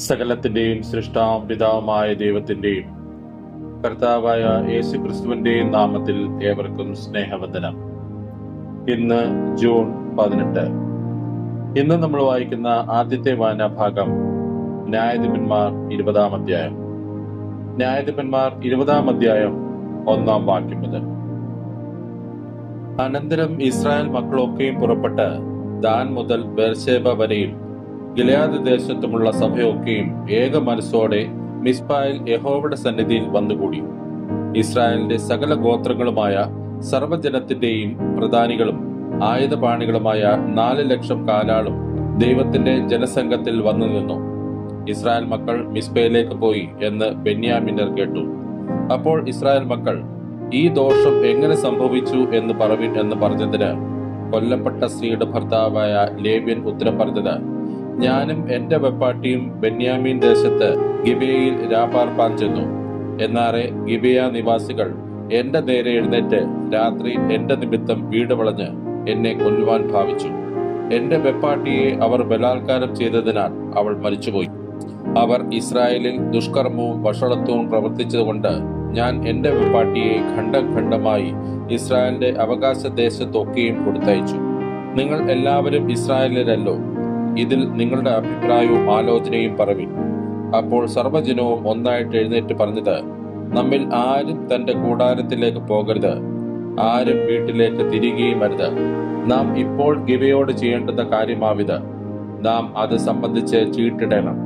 സകലത്തിന്റെയും സൃഷ്ടാവും പിതാവുമായ ദൈവത്തിന്റെയും കർത്താവായ യേശു ക്രിസ്തുവിന്റെയും നാമത്തിൽ ഏവർക്കും സ്നേഹവന്ദനം. ഇന്ന് ജൂൺ 18. ഇന്ന് നമ്മൾ വായിക്കുന്ന ആദ്യത്തെ വായനാഭാഗം ന്യായാധിപന്മാർ 20-ാം അധ്യായം. ന്യായാധിപന്മാർ 20-ാം അധ്യായം 1-ാം വാക്യം മുതൽ. അനന്തരം ഇസ്രായേൽ മക്കളൊക്കെയും പുറപ്പെട്ട് ദാൻ മുതൽ ബേർശേബ വരെയും ഗിലെയാദ് ദേശത്തുമുള്ള സഭയൊക്കെയും ഏക മനസ്സോടെ മിസ്പായിൽ യഹോവയുടെ സന്നിധിയിൽ വന്നുകൂടി. ഇസ്രായേലിന്റെ സകല ഗോത്രങ്ങളുമായ സർവ്വജനത്തിന്റെയും പ്രധാനികളും ആയുധപാണികളുമായ 4,00,000 കാലാളും ദൈവത്തിന്റെ ജനസംഘത്തിൽ വന്നു നിന്നു. ഇസ്രായേൽ മക്കൾ മിസ്പയിലേക്ക് പോയി എന്ന് ബെന്യാമിനർ കേട്ടു. അപ്പോൾ ഇസ്രായേൽ മക്കൾ, ഈ ദോഷം എങ്ങനെ സംഭവിച്ചു എന്ന് പറവിൻ എന്ന് പറഞ്ഞതിന് കൊല്ലപ്പെട്ട സ്ത്രീയുടെ ഭർത്താവായ ലേവ്യൻ ഉത്തരം പറഞ്ഞത്, ഞാനും എന്റെ വെപ്പാട്ടിയും ബെന്യാമീൻ ദേശത്ത് ഗിബെയയിൽ രാപാർപ്പാൻ ചെന്നു. എന്നാറെ ഗിബെയ നിവാസികൾ എന്റെ നേരെ എഴുന്നേറ്റ് രാത്രി എന്റെ നിമിത്തം വീട് വളഞ്ഞ് എന്നെ കൊല്ലുവാൻ ഭാവിച്ചു. എന്റെ വെപ്പാട്ടിയെ അവർ ബലാത്കാരം ചെയ്തതിനാൽ അവൾ മരിച്ചുപോയി. അവർ ഇസ്രായേലിൽ ദുഷ്കർമ്മവും വഷളത്വവും പ്രവർത്തിച്ചതുകൊണ്ട് ഞാൻ എന്റെ വെപ്പാട്ടിയെ ഖണ്ഡം ഖണ്ഡമായി ഇസ്രായേലിന്റെ അവകാശ ദേശത്തൊക്കെയും കൊടുത്തയച്ചു. നിങ്ങൾ എല്ലാവരും ഇസ്രായേലിലല്ലോ, ഇതിൽ നിങ്ങളുടെ അഭിപ്രായവും ആലോചനയും പറവിൻ. അപ്പോൾ സർവ്വജനവും ഒന്നായിട്ട് എഴുന്നേറ്റ് പറഞ്ഞത്, നമ്മിൽ ആരും തന്റെ കൂടാരത്തിലേക്ക് പോകരുത്, ആരും വീട്ടിലേക്ക് തിരികെയും അരുത്. നാം ഇപ്പോൾ ഗിബെയോട് ചെയ്യേണ്ടുന്ന കാര്യമാവിത്, നാം അത് സംബന്ധിച്ച് ചീട്ടിടണം.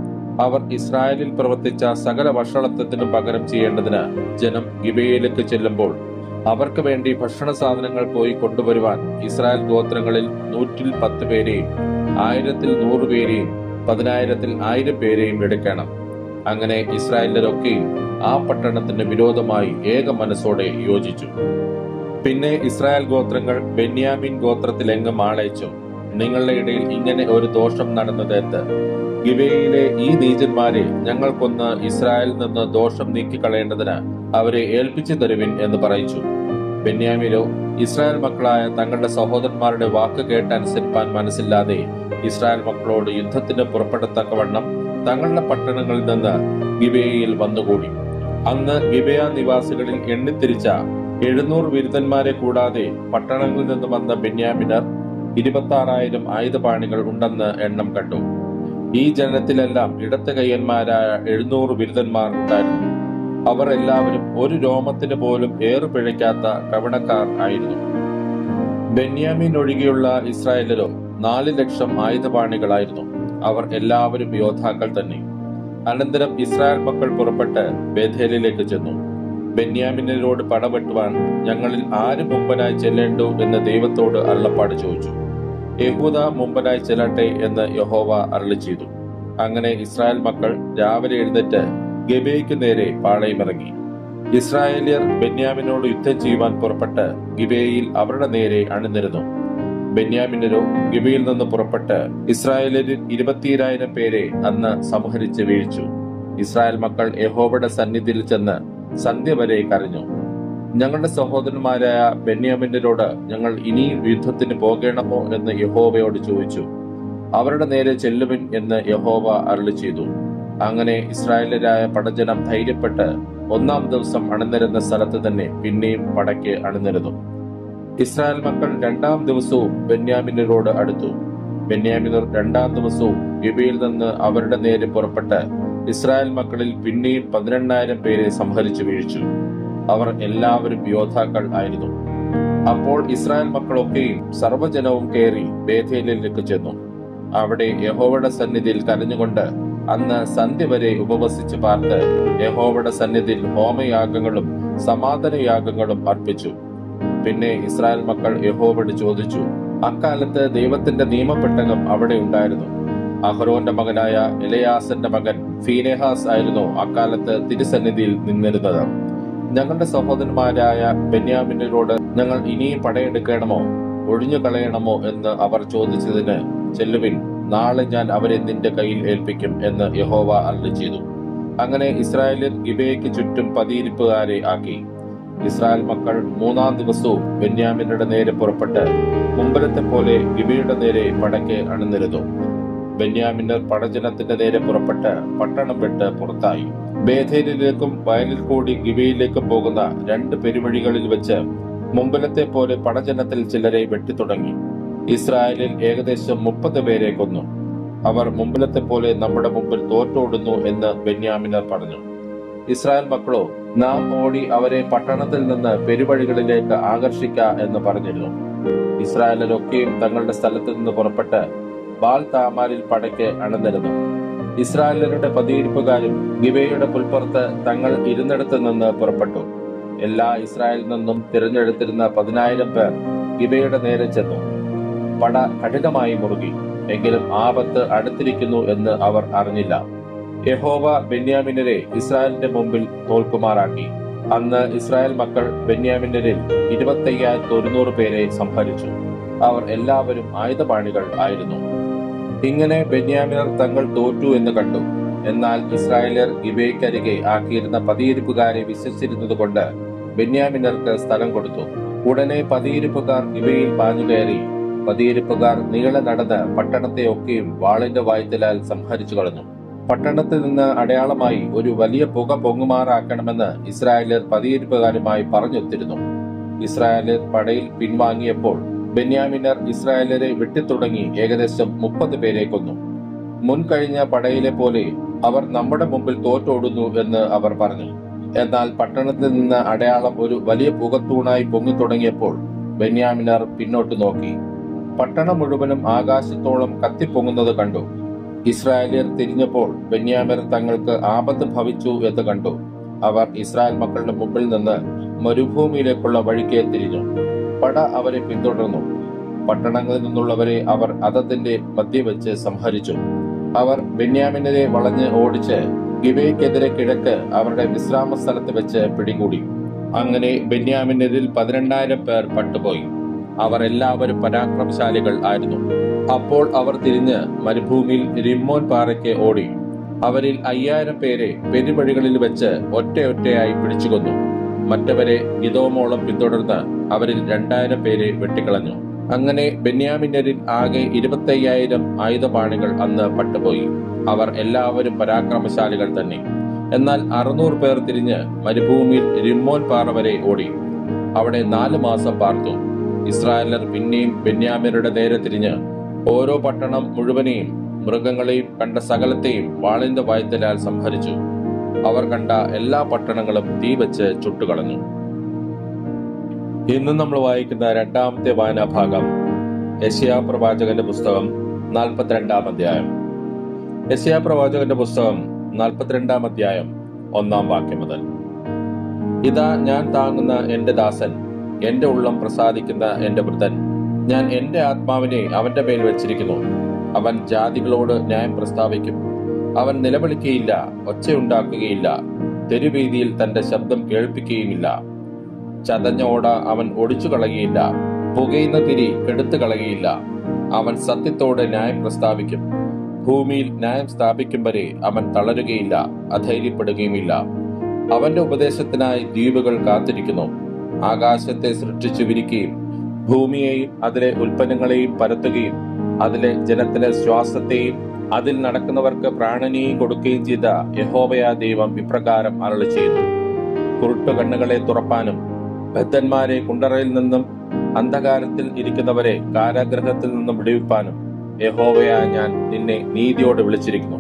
അവർ ഇസ്രായേലിൽ പ്രവർത്തിച്ച സകല വഷളത്വത്തിനു പകരം ചെയ്യേണ്ടതിന് ജനം ഗിബെയയിലേക്ക് ചെല്ലുമ്പോൾ അവർക്ക് വേണ്ടി ഭക്ഷണ സാധനങ്ങൾ പോയി കൊണ്ടുവരുവാൻ ഇസ്രായേൽ ഗോത്രങ്ങളിൽ 110 പേരെയും 1000-ൽ 100 പേരെയും 10,000-ൽ 1000 പേരെയും എടുക്കണം. അങ്ങനെ ഇസ്രായേലരൊക്കെയും ആ പട്ടണത്തിന് വിരോധമായി ഏക മനസ്സോടെ യോജിച്ചു. പിന്നെ ഇസ്രായേൽ ഗോത്രങ്ങൾ ബെന്യാമീൻ ഗോത്രത്തിലെങ്ങും ആളയച്ചു, നിങ്ങളുടെ ഇടയിൽ ഇങ്ങനെ ഒരു ദോഷം നടന്നതെന്ത്? ഗിബെയയിലെ ഈ നീചന്മാരെ ഞങ്ങൾക്കൊന്ന് ഇസ്രായേലിൽ നിന്ന് ദോഷം നീക്കിക്കളയേണ്ടതിന് അവരെ ഏൽപ്പിച്ചു തരുവിൻ എന്ന് പറയിച്ചു. ബെന്യാമീനോ ഇസ്രായേൽ മക്കളായ തങ്ങളുടെ സഹോദരന്മാരുടെ വാക്ക് കേട്ടനുസരിപ്പാൻ മനസ്സില്ലാതെ ഇസ്രായേൽ മക്കളോട് യുദ്ധത്തിന് പുറപ്പെടത്തക്കവണ്ണം തങ്ങളുടെ പട്ടണങ്ങളിൽ നിന്ന് ഗിബെയയിൽ വന്നുകൂടി. അന്ന് ഗിബെയ നിവാസികളിൽ എണ്ണിത്തിരിച്ച 700 വിരുദ്ധന്മാരെ കൂടാതെ പട്ടണങ്ങളിൽ നിന്ന് വന്ന ബെന്യാമിനർ 26,000 ആയുധപാണികൾ ഉണ്ടെന്ന് എണ്ണം കണ്ടു. ഈ ജനത്തിലെല്ലാം ഇടത്ത് കയ്യന്മാരായ 700 വിരുദ്ധന്മാർ ഉണ്ടായിരുന്നു. അവർ എല്ലാവരും ഒരു രോമത്തിന് പോലും ഏറുപിഴയ്ക്കാത്ത കവണക്കാർ ആയിരുന്നു. ബെന്യാമീൻ ഒഴികെയുള്ള ഇസ്രായേലരോ 4,00,000 ആയുധപാണികളായിരുന്നു. അവർ എല്ലാവരും യോദ്ധാക്കൾ തന്നെ. അനന്തരം ഇസ്രായേൽ മക്കൾ പുറപ്പെട്ട് ബേഥേലിലേക്ക് ചെന്നു. ബെന്യാമീനരോട് പടവെട്ടുവാൻ ഞങ്ങളിൽ ആര് മുമ്പനായി ചെല്ലേണ്ടു എന്ന് ദൈവത്തോട് അരുളപ്പാട് ചോദിച്ചു. യഹൂദ മുമ്പനായി ചെല്ലട്ടെ എന്ന് യഹോവ അരുളി ചെയ്തു. അങ്ങനെ ഇസ്രായേൽ മക്കൾ രാവിലെ എഴുന്നേറ്റ് ഗിബെയയ്ക്ക് നേരെ പാളയമിറങ്ങി. ഇസ്രായേലിയർ ബെന്യാമിനോട് യുദ്ധം ചെയ്യുവാൻ പുറപ്പെട്ട് ഗിബെയയിൽ അവരുടെ നേരെ അണിനിരന്നു. ബെന്യാമിനരോ ഗിബെയിൽ നിന്ന് പുറപ്പെട്ട് ഇസ്രായേലിൽ 22,000 പേരെ അന്ന് സംഹരിച്ച് വീഴ്ചു. ഇസ്രായേൽ മക്കൾ യഹോവയുടെ സന്നിധിയിൽ ചെന്ന് സന്ധ്യ വരെ കരഞ്ഞു. ഞങ്ങളുടെ സഹോദരന്മാരായ ബെന്യാമിനരോട് ഞങ്ങൾ ഇനിയും യുദ്ധത്തിന് പോകണമോ എന്ന് യഹോവയോട് ചോദിച്ചു. അവരുടെ നേരെ ചെല്ലുവിൻ എന്ന് യഹോവ അരുളി ചെയ്തു. അങ്ങനെ ഇസ്രായേലരായ പടജനം ധൈര്യപ്പെട്ട് 1-ാം ദിവസം അണിനിരുന്ന സ്ഥലത്ത് തന്നെ പിന്നെയും പടയ്ക്ക് അണിനിരുന്നു. ഇസ്രായേൽ മക്കൾ 2-ാം ദിവസവും ബെന്യാമിനരോട് അടുത്തു. ബെന്യാമിനർ 2-ാം ദിവസവും ഗിബെയിൽ നിന്ന് അവരുടെ നേരെ പുറപ്പെട്ട് ഇസ്രായേൽ മക്കളിൽ പിന്നെയും 18,000 പേരെ സംഹരിച്ചു വീഴ്ചു. അവർ എല്ലാവരും യോദ്ധാക്കൾ ആയിരുന്നു. അപ്പോൾ ഇസ്രായേൽ മക്കളൊക്കെയും സർവ്വജനവും കയറി ബേഥേലിലേക്ക് ചെന്നു. അവിടെ യഹോവയുടെ സന്നിധിയിൽ കരഞ്ഞുകൊണ്ട് അന്ന് സന്ധ്യ വരെ ഉപവസിച്ച് പാർത്ത് യഹോവയുടെ സന്നിധിയിൽ ഹോമയാഗങ്ങളും സമാധാനയാഗങ്ങളും അർപ്പിച്ചു. പിന്നെ ഇസ്രായേൽ മക്കൾ യഹോവയോട് ചോദിച്ചു. അക്കാലത്ത് ദൈവത്തിന്റെ നിയമപ്പെട്ടകം അവിടെ ഉണ്ടായിരുന്നു. അഹ്റോന്റെ മകനായ എലെയാസന്റെ മകൻ ഫീനെഹാസ് ആയിരുന്നു അക്കാലത്ത് തിരുസന്നിധിയിൽ നിന്നിരുന്നത്. ഞങ്ങളുടെ സഹോദരന്മാരായ ബെന്യാമിനരോട് ഞങ്ങൾ ഇനിയും പടയെടുക്കണമോ ഒഴിഞ്ഞു കളയണമോ എന്ന് അവർ ചോദിച്ചതിന്, ചെല്ലുവിൻ, നാളെ ഞാൻ അവരെ നിന്റെ കയ്യിൽ ഏൽപ്പിക്കും എന്ന് യഹോവ അരുളി ചെയ്തു. അങ്ങനെ ഇസ്രായേലിൽ ഗിബെയയ്ക്ക് ചുറ്റും പതിയിരിപ്പുകാരെ ആക്കി. ഇസ്രായേൽ മക്കൾ 3-ാം ദിവസവും ബെന്യാമിനരുടെ നേരെ പുറപ്പെട്ട് മുമ്പലത്തെ പോലെ ഗിബെയയുടെ നേരെ പടയ്ക്ക് അണിനിരുന്നു. ബെന്യാമിനർ പടജനത്തിന്റെ നേരെ പുറപ്പെട്ട് പട്ടണം വിട്ട് പുറത്തായി. ബേഥേലിലേക്കും വയലിൽ കൂടി ഗിബയിലേക്കും പോകുന്ന 2 പെരുവഴികളിൽ വെച്ച് മുമ്പിലത്തെ പോലെ പടജനത്തിൽ ചിലരെ വെട്ടിത്തുടങ്ങി. ഇസ്രായേലിൽ ഏകദേശം 30 പേരെ കൊന്നു. അവർ മുമ്പിലത്തെ പോലെ നമ്മുടെ മുമ്പിൽ തോറ്റോടുന്നു എന്ന് ബെന്യാമിനർ പറഞ്ഞു. ഇസ്രായേൽ മക്കളോ, നാം ഓടി അവരെ പട്ടണത്തിൽ നിന്ന് പെരുവഴികളിലേക്ക് ആകർഷിക്ക എന്ന് പറഞ്ഞിരുന്നു. ഇസ്രായേലരൊക്കെയും തങ്ങളുടെ സ്ഥലത്ത് നിന്ന് പുറപ്പെട്ട് ബാൽ താമാരിൽ പടയ്ക്ക് അണിനിരന്നു. ഇസ്രായേലരുടെ പതിയിരിപ്പുകാരും ഗിബയുടെ പുൽപ്പുറത്ത് തങ്ങൾ ഇരുന്നിടത്ത് നിന്ന് പുറപ്പെട്ടു. എല്ലാ ഇസ്രായേലിൽ നിന്നും തിരഞ്ഞെടുത്തിരുന്ന 10,000 പേർ ഗിബയുടെ നേരെ ചെന്നു. പട കഠിനമായി മുറുകി. എങ്കിലും ആപത്ത് അടുത്തിരിക്കുന്നു എന്ന് അവർ അറിഞ്ഞില്ല. യഹോവ ബെന്യാമിനരെ ഇസ്രായേലിന്റെ മുമ്പിൽ തോൽക്കുമാറാക്കി. അന്ന് ഇസ്രായേൽ മക്കൾ ബെന്യാമിനരിൽ 25,100 പേരെ സംഹരിച്ചു. അവർ എല്ലാവരും ആയുധപാണികൾ ആയിരുന്നു. ഇങ്ങനെ ബെന്യാമിനർ തങ്ങൾ തോറ്റു എന്ന് കണ്ടു. എന്നാൽ ഇസ്രായേലർ ഗിബയ്ക്കരികെ ആക്കിയിരുന്ന പതിയിരിപ്പുകാരെ വിശ്വസിച്ചിരുന്നത് കൊണ്ട് ബെന്യാമിനർക്ക് സ്ഥലം കൊടുത്തു. ഉടനെ പതിയിരിപ്പുകാർ ഗിബയിൽ പാഞ്ഞുകയറി. പതിയിരിപ്പുകാർ നീളെ നടന്ന് പട്ടണത്തെ ഒക്കെയും വാളിന്റെ വായ്ത്തലാൽ സംഹരിച്ചു കളഞ്ഞു. പട്ടണത്തിൽ നിന്ന് അടയാളമായി ഒരു വലിയ പുക പൊങ്ങുമാറാക്കണമെന്ന് ഇസ്രായേലർ പതിയിരിപ്പുകാരുമായി പറഞ്ഞൊത്തിരുന്നു. ഇസ്രായേലർ പടയിൽ പിൻവാങ്ങിയപ്പോൾ ബെന്യാമിനർ ഇസ്രായേലരെ വെട്ടിത്തുടങ്ങി ഏകദേശം 30 പേരെ കൊന്നു. മുൻകഴിഞ്ഞ പടയിലെ പോലെ അവർ നമ്മുടെ മുമ്പിൽ തോറ്റോടുന്നു എന്ന് അവർ പറഞ്ഞു. എന്നാൽ പട്ടണത്തിൽ നിന്ന് അടയാളം ഒരു വലിയ പുകത്തൂണായി പൊങ്ങിത്തുടങ്ങിയപ്പോൾ ബെന്യാമിനർ പിന്നോട്ട് നോക്കി. പട്ടണം മുഴുവനും ആകാശത്തോളം കത്തിപ്പൊങ്ങുന്നത് കണ്ടു. ഇസ്രായേലിയർ തിരിഞ്ഞപ്പോൾ ബെന്യാമിനർ തങ്ങൾക്ക് ആപത്ത് ഭവിച്ചു എന്ന് കണ്ടു. അവർ ഇസ്രായേൽ മക്കളുടെ മുമ്പിൽ നിന്ന് മരുഭൂമിയിലേക്കുള്ള വഴിക്ക് തിരിഞ്ഞു. പട അവരെ പിന്തുടർന്നു. പട്ടണങ്ങളിൽ നിന്നുള്ളവരെ അവർ അതതിന്റെ മധ്യ വെച്ച് സംഹരിച്ചു. അവർ ബെന്യാമിനരെ വളഞ്ഞ് ഓടിച്ച് ഗിബയ്ക്കെതിരെ കിഴക്ക് അവരുടെ വിശ്രാമ സ്ഥലത്ത് വെച്ച് പിടികൂടി. അങ്ങനെ ബെന്യാമിനരിൽ 12,000 പേർ പട്ടുപോയി. അവർ എല്ലാവരും പരാക്രമശാലികൾ ആയിരുന്നു. അപ്പോൾ അവർ തിരിഞ്ഞ് മരുഭൂമിയിൽ റിമ്മോൻ പാറയ്ക്ക് ഓടി. അവരിൽ 5,000 പേരെ പെരുവഴികളിൽ വെച്ച് ഒറ്റയൊറ്റയായി പിടിച്ചുകൊന്നു. മറ്റവരെ ഗിദോമോളം പിന്തുടർന്ന് അവരിൽ 2,000 പേരെ വെട്ടിക്കളഞ്ഞു. അങ്ങനെ ബെന്യാമിനരിൽ ആകെ 25,000 ആയുധപാണികൾ അന്ന് പട്ടുപോയി. അവർ എല്ലാവരും പരാക്രമശാലികൾ തന്നെ. എന്നാൽ 600 പേർ തിരിഞ്ഞ് മരുഭൂമിയിൽ റിമ്മോൻ പാറ വരെ ഓടി. അവിടെ 4 മാസം പാർത്തു. ഇസ്രായേലർ പിന്നെയും ബെന്യാമിനരുടെ നേരെ തിരിഞ്ഞ് ഓരോ പട്ടണം മുഴുവനെയും മൃഗങ്ങളെയും കണ്ട സകലത്തെയും വാളിന്റെ വായ്ത്തലാൽ സംഹരിച്ചു. അവർ കണ്ട എല്ലാ പട്ടണങ്ങളും തീ വെച്ച് ചുട്ടുകളഞ്ഞു. ഇന്ന് നമ്മൾ വായിക്കുന്ന 2ാമത്തെ വായനാഭാഗം യെശയ്യാ പ്രവാചകന്റെ പുസ്തകം 42-ാം അധ്യായം. യെശയ്യാ പ്രവാചകന്റെ പുസ്തകം 42-ാം അധ്യായം 1-ാം വാക്യം മുതൽ. ഇതാ ഞാൻ താങ്ങുന്ന എന്റെ ദാസൻ, എന്റെ ഉള്ളം പ്രസാദിക്കുന്ന എന്റെ വൃതൻ. ഞാൻ എന്റെ ആത്മാവിനെ അവന്റെ മേൽ വെച്ചിരിക്കുന്നു. അവൻ ജാതികളോട് ന്യായം പ്രസ്താവിക്കും. അവൻ നിലവിളിക്കുകയില്ല, ഒച്ചയുണ്ടാക്കുകയില്ല, തെരുവീതിയിൽ തന്റെ ശബ്ദം കേൾപ്പിക്കുകയുമില്ല. ചതഞ്ഞ ഓട അവൻ ഒടിച്ചു കളയുകയില്ല, പുകയുന്ന തിരി കെടുത്തു കളയുകയില്ല. അവൻ സത്യത്തോടെ ന്യായം പ്രസ്താവിക്കും. ഭൂമിയിൽ ന്യായം സ്ഥാപിക്കും വരെ അവൻ തളരുകയില്ല, അധൈര്യപ്പെടുകയുമില്ല. അവന്റെ ഉപദേശത്തിനായി ദ്വീപുകൾ കാത്തിരിക്കുന്നു. ആകാശത്തെ സൃഷ്ടിച്ചു വിരിക്കുകയും ഭൂമിയെയും അതിലെ ഉൽപ്പന്നങ്ങളെയും പരത്തുകയും അതിലെ ജലത്തിലെ ശ്വാസത്തെയും അതിൽ നടക്കുന്നവർക്ക് പ്രാണനെയും കൊടുക്കുകയും ചെയ്ത യഹോവയാ ദൈവം ഇപ്രകാരം അരുളി ചെയ്തു. കുരുട്ടു കണ്ണുകളെ തുറപ്പാനും ബദ്ധന്മാരെ കുണ്ടറയിൽ നിന്നും അന്ധകാരത്തിൽ ഇരിക്കുന്നവരെ കാരാഗ്രഹത്തിൽ നിന്നും വിടുവിപ്പാനും യഹോവയാ ഞാൻ നിന്നെ നീതിയോടെ വിളിച്ചിരിക്കുന്നു.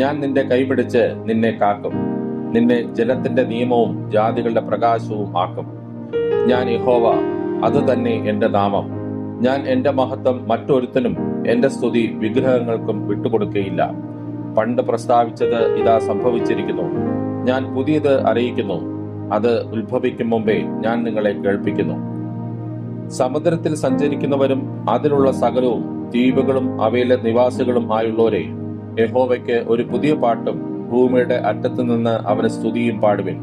ഞാൻ നിന്റെ കൈപിടിച്ച് നിന്നെ കാക്കും. നിന്നെ ജലത്തിന്റെ നിയമവും ജാതികളുടെ പ്രകാശവും ആക്കും. ഞാൻ യഹോവ, അത് തന്നെ എന്റെ നാമം. ഞാൻ എന്റെ മഹത്വം മറ്റൊരുത്തനും എന്റെ സ്തുതി വിഗ്രഹങ്ങൾക്കും വിട്ടുകൊടുക്കുകയില്ല. പണ്ട് പ്രസ്താവിച്ചത് ഇതാ സംഭവിച്ചിരിക്കുന്നു. ഞാൻ പുതിയത് അറിയിക്കുന്നു. അത് ഉത്ഭവിക്കും മുമ്പേ ഞാൻ നിങ്ങളെ കേൾപ്പിക്കുന്നു. സമുദ്രത്തിൽ സഞ്ചരിക്കുന്നവരും അതിലുള്ള സകലവും ദ്വീപുകളും അവയിലെ നിവാസികളും ആയുള്ളവരെ, യഹോവയ്ക്ക് ഒരു പുതിയ പാട്ടും ഭൂമിയുടെ അറ്റത്തു നിന്ന് അവന് സ്തുതിയും പാടുവിൻ.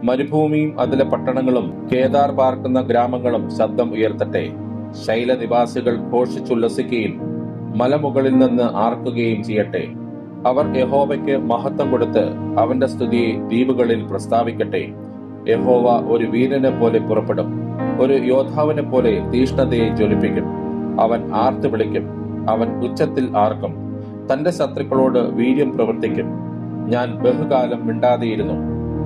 മരുഭൂമിയും അതിലെ പട്ടണങ്ങളും കേദാർ പാർക്കുന്ന ഗ്രാമങ്ങളും ശബ്ദം ഉയർത്തട്ടെ. ശൈലനിവാസികൾ ഘോഷിച്ചുല്ലസിക്കുകയും മലമുകളിൽ നിന്ന് ആർക്കുകയും ചെയ്യട്ടെ. അവർ യഹോവയ്ക്ക് മഹത്വം കൊടുത്ത് അവന്റെ സ്തുതിയെ ദ്വീപുകളിൽ പ്രസ്താവിക്കട്ടെ. യഹോവ ഒരു വീരനെ പോലെ പുറപ്പെടും. ഒരു യോദ്ധാവിനെ പോലെ തീഷ്ണതയെ ജ്വലിപ്പിക്കും. അവൻ ആർത്തു വിളിക്കും. അവൻ ഉച്ചത്തിൽ ആർക്കും. തന്റെ ശത്രുക്കളോട് വീര്യം പ്രവർത്തിക്കും. ഞാൻ ബഹുകാലം മിണ്ടാതെയിരുന്നു,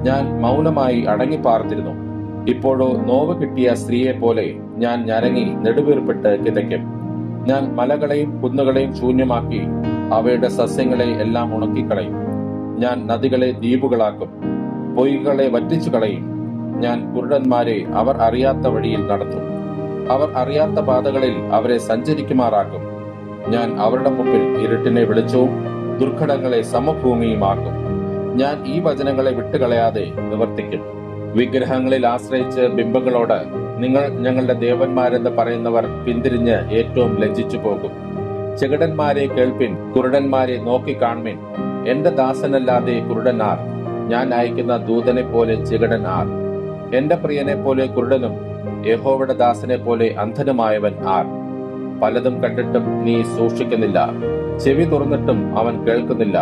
ഞാൻ മൗനമായി അടങ്ങിപ്പാർത്തിരുന്നു. ഇപ്പോഴോ നോവ് കിട്ടിയ സ്ത്രീയെ പോലെ ഞാൻ ഞരങ്ങി നെടുവീർപ്പിട്ട് കിതയ്ക്കും. ഞാൻ മലകളെയും കുന്നുകളെയും ശൂന്യമാക്കി അവയുടെ സസ്യങ്ങളെ എല്ലാം ഉണക്കിക്കളയും. ഞാൻ നദികളെ ദ്വീപുകളാക്കും, പൊയ്കളെ വറ്റിച്ചു കളയും. ഞാൻ കുരുടന്മാരെ അവർ അറിയാത്ത വഴിയിൽ നടത്തും, അവർ അറിയാത്ത പാതകളിൽ അവരെ സഞ്ചരിക്കുമാറാക്കും. ഞാൻ അവരുടെ മുമ്പിൽ ഇരുട്ടിനെ വെളിച്ചവും ദുർഘടങ്ങളെ സമഭൂമിയുമാക്കും. ഞാൻ ഈ വചനങ്ങളെ വിട്ടുകളയാതെ നിവർത്തിക്കും. വിഗ്രഹങ്ങളിൽ ആശ്രയിച്ച് ബിംബങ്ങളോട് നിങ്ങൾ ഞങ്ങളുടെ ദേവന്മാരെന്ന് പറയുന്നവർ പിന്തിരിഞ്ഞ് ഏറ്റവും ലജ്ജിച്ചു പോകും. ചെകിടന്മാരെ കേൾപ്പിൻ, കുരുടന്മാരെ നോക്കിക്കാൺമിൻ. എന്റെ ദാസനല്ലാതെ കുരുടൻ ആർ? ഞാൻ അയക്കുന്ന ദൂതനെ പോലെ ചെകിടൻ ആർ? എന്റെ പ്രിയനെ പോലെ കുരുടനും യഹോവയുടെ ദാസനെ പോലെ അന്ധനുമായവൻ ആർ? പലതും കണ്ടിട്ടും നീ സൂക്ഷിക്കുന്നില്ല, ചെവി തുറന്നിട്ടും അവൻ കേൾക്കുന്നില്ല.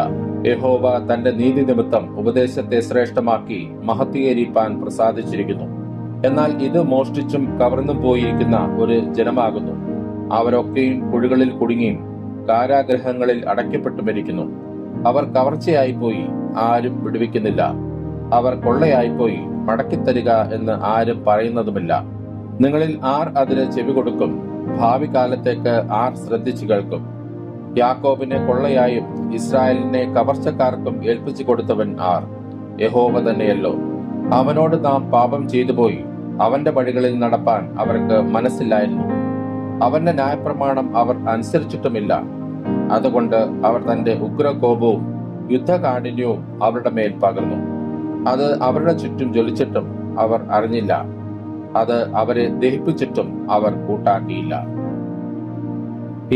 യഹോവ തന്റെ നീതി നിമിത്തം ഉപദേശത്തെ ശ്രേഷ്ഠമാക്കി മഹത്വീകരിപ്പാൻ പ്രസാദിച്ചിരിക്കുന്നു. എന്നാൽ ഇത് മോഷ്ടിച്ചും കവർന്നും പോയിരിക്കുന്ന ഒരു ജനമാകുന്നു. അവരൊക്കെയും കുഴികളിൽ കുടുങ്ങിയും കാരാഗ്രഹങ്ങളിൽ അടയ്ക്കപ്പെട്ടു മരിക്കുന്നു. അവർ കവർച്ചയായിപ്പോയി, ആരും വിടുവിക്കുന്നില്ല. അവർ കൊള്ളയായിപ്പോയി, മടക്കിത്തരിക എന്ന് ആരും പറയുന്നതുമില്ല. നിങ്ങളിൽ ആർ അതിന് ചെവി കൊടുക്കും? ഭാവി കാലത്തേക്ക് ആർ ശ്രദ്ധിച്ചു കേൾക്കും? യാക്കോബിനെ കൊള്ളയായും ഇസ്രായേലിനെ കവർച്ചക്കാർക്കും ഏൽപ്പിച്ചു കൊടുത്തവൻ ആർ? യഹോവ തന്നെയല്ലോ. അവനോട് നാം പാപം ചെയ്തുപോയി, അവന്റെ വഴികളിൽ നടപ്പാൻ അവർക്ക് മനസ്സില്ലായിരുന്നു. അവന്റെ ന്യായപ്രമാണം അവർ അനുസരിച്ചിട്ടുമില്ല. അതുകൊണ്ട് അവർ തന്റെ ഉഗ്രകോപവും യുദ്ധകാഠിന്യവും അവരുടെ മേൽ പകർന്നു. അത് അവരുടെ ചുറ്റും ജ്വലിച്ചിട്ടും അവർ അറിഞ്ഞില്ല. അത് അവരെ ദഹിപ്പിച്ചിട്ടും അവർ കൂട്ടാക്കിയില്ല.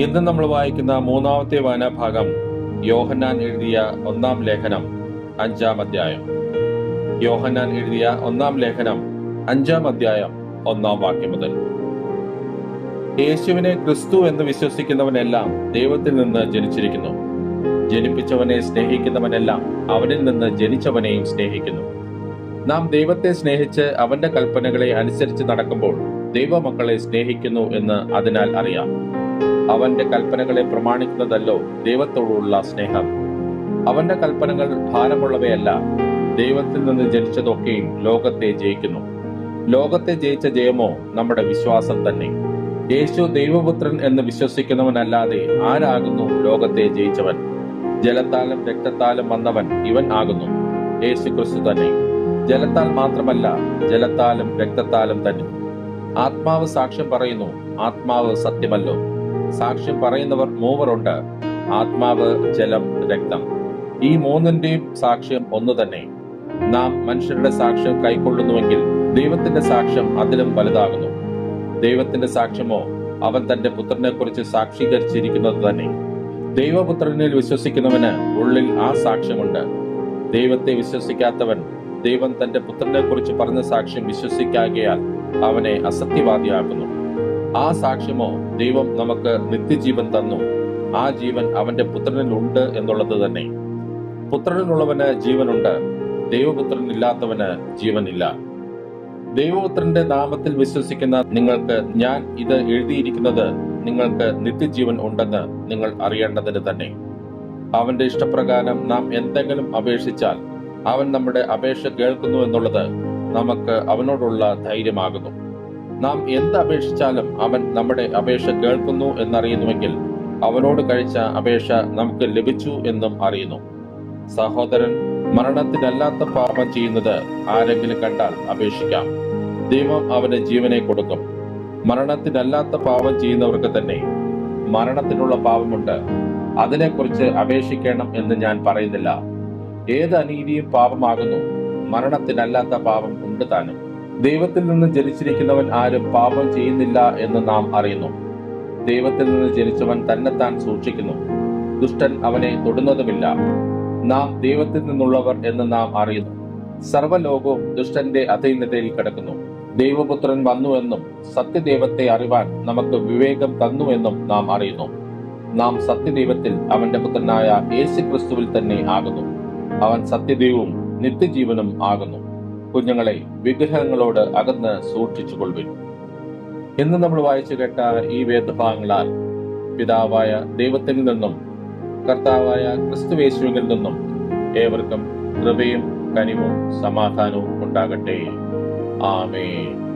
ഇന്ന് നമ്മൾ വായിക്കുന്ന മൂന്നാമത്തെ വായനാഭാഗം യോഹന്നാൻ എഴുതിയ 1-ാം ലേഖനം 5-ാം അധ്യായം. യോഹന്നാൻ എഴുതിയ 1-ാം ലേഖനം 5-ാം അധ്യായം 1-ാം വാക്യം മുതൽ. യേശുവിനെ ക്രിസ്തു എന്ന് വിശ്വസിക്കുന്നവനെല്ലാം ദൈവത്തിൽ നിന്ന് ജനിച്ചിരിക്കുന്നു. ജനിപ്പിച്ചവനെ സ്നേഹിക്കുന്നവനെല്ലാം അവനിൽ നിന്ന് ജനിച്ചവനെയും സ്നേഹിക്കുന്നു. നാം ദൈവത്തെ സ്നേഹിച്ച് അവന്റെ കൽപ്പനകളെ അനുസരിച്ച് നടക്കുമ്പോൾ ദൈവമക്കളെ സ്നേഹിക്കുന്നു എന്ന് അതിനാൽ അറിയാം. അവന്റെ കൽപ്പനകളെ പ്രമാണിക്കുന്നതല്ലോ ദൈവത്തോടുള്ള സ്നേഹം. അവന്റെ കൽപ്പനകൾ ഭാരമുള്ളവയല്ല. ദൈവത്തിൽ നിന്ന് ജനിച്ചതൊക്കെയും ലോകത്തെ ജയിക്കുന്നു. ലോകത്തെ ജയിച്ച ജയമോ നമ്മുടെ വിശ്വാസം തന്നെ. യേശു ദൈവപുത്രൻ എന്ന് വിശ്വസിക്കുന്നവനല്ലാതെ ആരാകുന്നു ലോകത്തെ ജയിച്ചവൻ? ജലത്താലും രക്തത്താലും വന്നവൻ ഇവൻ ആകുന്നു, യേശു ക്രിസ്തു തന്നെ. ജലത്താൽ മാത്രമല്ല, ജലത്താലും രക്തത്താലും തന്നെ. ആത്മാവ് സാക്ഷ്യം പറയുന്നു, ആത്മാവ് സത്യമല്ലോ. സാക്ഷ്യം പറയുന്നവർ മൂവരുണ്ട്, ആത്മാവ്, ജലം, രക്തം. ഈ മൂന്നിന്റെയും സാക്ഷ്യം ഒന്നു തന്നെ. നാം മനുഷ്യരുടെ സാക്ഷ്യം കൈക്കൊള്ളുന്നുവെങ്കിൽ ദൈവത്തിന്റെ സാക്ഷ്യം അതിലും വലുതാകുന്നു. ദൈവത്തിന്റെ സാക്ഷ്യമോ അവൻ തന്റെ പുത്രനെ കുറിച്ച് സാക്ഷീകരിച്ചിരിക്കുന്നത് തന്നെ. ദൈവപുത്രനിൽ വിശ്വസിക്കുന്നവന് ഉള്ളിൽ ആ സാക്ഷ്യമുണ്ട്. ദൈവത്തെ വിശ്വസിക്കാത്തവൻ ദൈവം തന്റെ പുത്രനെ കുറിച്ച് പറഞ്ഞ സാക്ഷ്യം വിശ്വസിക്കാകയാൽ അവനെ അസത്യവാദിയാക്കുന്നു. ആ സാക്ഷ്യമോ ദൈവം നമുക്ക് നിത്യജീവൻ തന്നു, ആ ജീവൻ അവന്റെ പുത്രനിൽ ഉണ്ട് എന്നുള്ളത് തന്നെ. പുത്രനിലുള്ളവന് ജീവനുണ്ട്, ദൈവപുത്രനില്ലാത്തവന് ജീവനില്ല. ദൈവപുത്രന്റെ നാമത്തിൽ വിശ്വസിക്കുന്ന നിങ്ങൾക്ക് ഞാൻ ഇത് എഴുതിയിരിക്കുന്നത് നിങ്ങൾക്ക് നിത്യജീവൻ ഉണ്ടെന്ന് നിങ്ങൾ അറിയേണ്ടതിന് തന്നെ. അവന്റെ ഇഷ്ടപ്രകാരം നാം എന്തെങ്കിലും അപേക്ഷിച്ചാൽ അവൻ നമ്മുടെ അപേക്ഷ കേൾക്കുന്നു എന്നുള്ളത് നമുക്ക് അവനോടുള്ള ധൈര്യമാകുന്നു. നാം എന്ത് അപേക്ഷിച്ചാലും അവൻ നമ്മുടെ അപേക്ഷ കേൾക്കുന്നു എന്നറിയുന്നുവെങ്കിൽ അവനോട് കഴിച്ച അപേക്ഷ നമുക്ക് ലഭിച്ചു എന്നും അറിയുന്നു. സഹോദരൻ മരണത്തിനല്ലാത്ത പാപം ചെയ്യുന്നത് ആരെങ്കിലും കണ്ടാൽ അപേക്ഷിക്കാം, ദൈവം അവന് ജീവനെ കൊടുക്കും. മരണത്തിനല്ലാത്ത പാപം ചെയ്യുന്നവർക്ക് തന്നെ മരണത്തിനുള്ള പാപമുണ്ട്. അതിനെക്കുറിച്ച് അപേക്ഷിക്കണം എന്ന് ഞാൻ പറയുന്നില്ല. ഏത് അനീതിയും പാപമാകുന്നു, മരണത്തിനല്ലാത്ത പാപം ഉണ്ട് താനും. ദൈവത്തിൽ നിന്ന് ജനിച്ചിരിക്കുന്നവൻ ആരും പാപം ചെയ്യുന്നില്ല എന്ന് നാം അറിയുന്നു. ദൈവത്തിൽ നിന്ന് ജനിച്ചവൻ തന്നെത്താൻ സൂക്ഷിക്കുന്നു, ദുഷ്ടൻ അവനെ തൊടുന്നതുമില്ല. നാം ദൈവത്തിൽ നിന്നുള്ളവർ എന്ന് നാം അറിയുന്നു. സർവ്വലോകവും ദുഷ്ടന്റെ അധീനതയിൽ കിടക്കുന്നു. ദൈവപുത്രൻ വന്നുവെന്നും സത്യദൈവത്തെ അറിവാൻ നമുക്ക് വിവേകം തന്നുവെന്നും നാം അറിയുന്നു. നാം സത്യദൈവത്തിൽ അവന്റെ പുത്രനായ യേശു ക്രിസ്തുവിൽ തന്നെ ആകുന്നു. അവൻ സത്യദൈവവും നിത്യജീവനും ആകുന്നു. കുഞ്ഞുങ്ങളെ, വിഗ്രഹങ്ങളോട് അകന്ന് സൂക്ഷിച്ചുകൊള്ളുവിൻ. ഇന്ന് നമ്മൾ വായിച്ചു കേട്ട ഈ വേദഭാഗങ്ങളാൽ പിതാവായ ദൈവത്തിൽ നിന്നും കർത്താവായ ക്രിസ്തുയേശുവിൽ നിന്നും ഏവർക്കും കൃപയും കനിവും സമാധാനവും ഉണ്ടാകട്ടെ. ആമേൻ.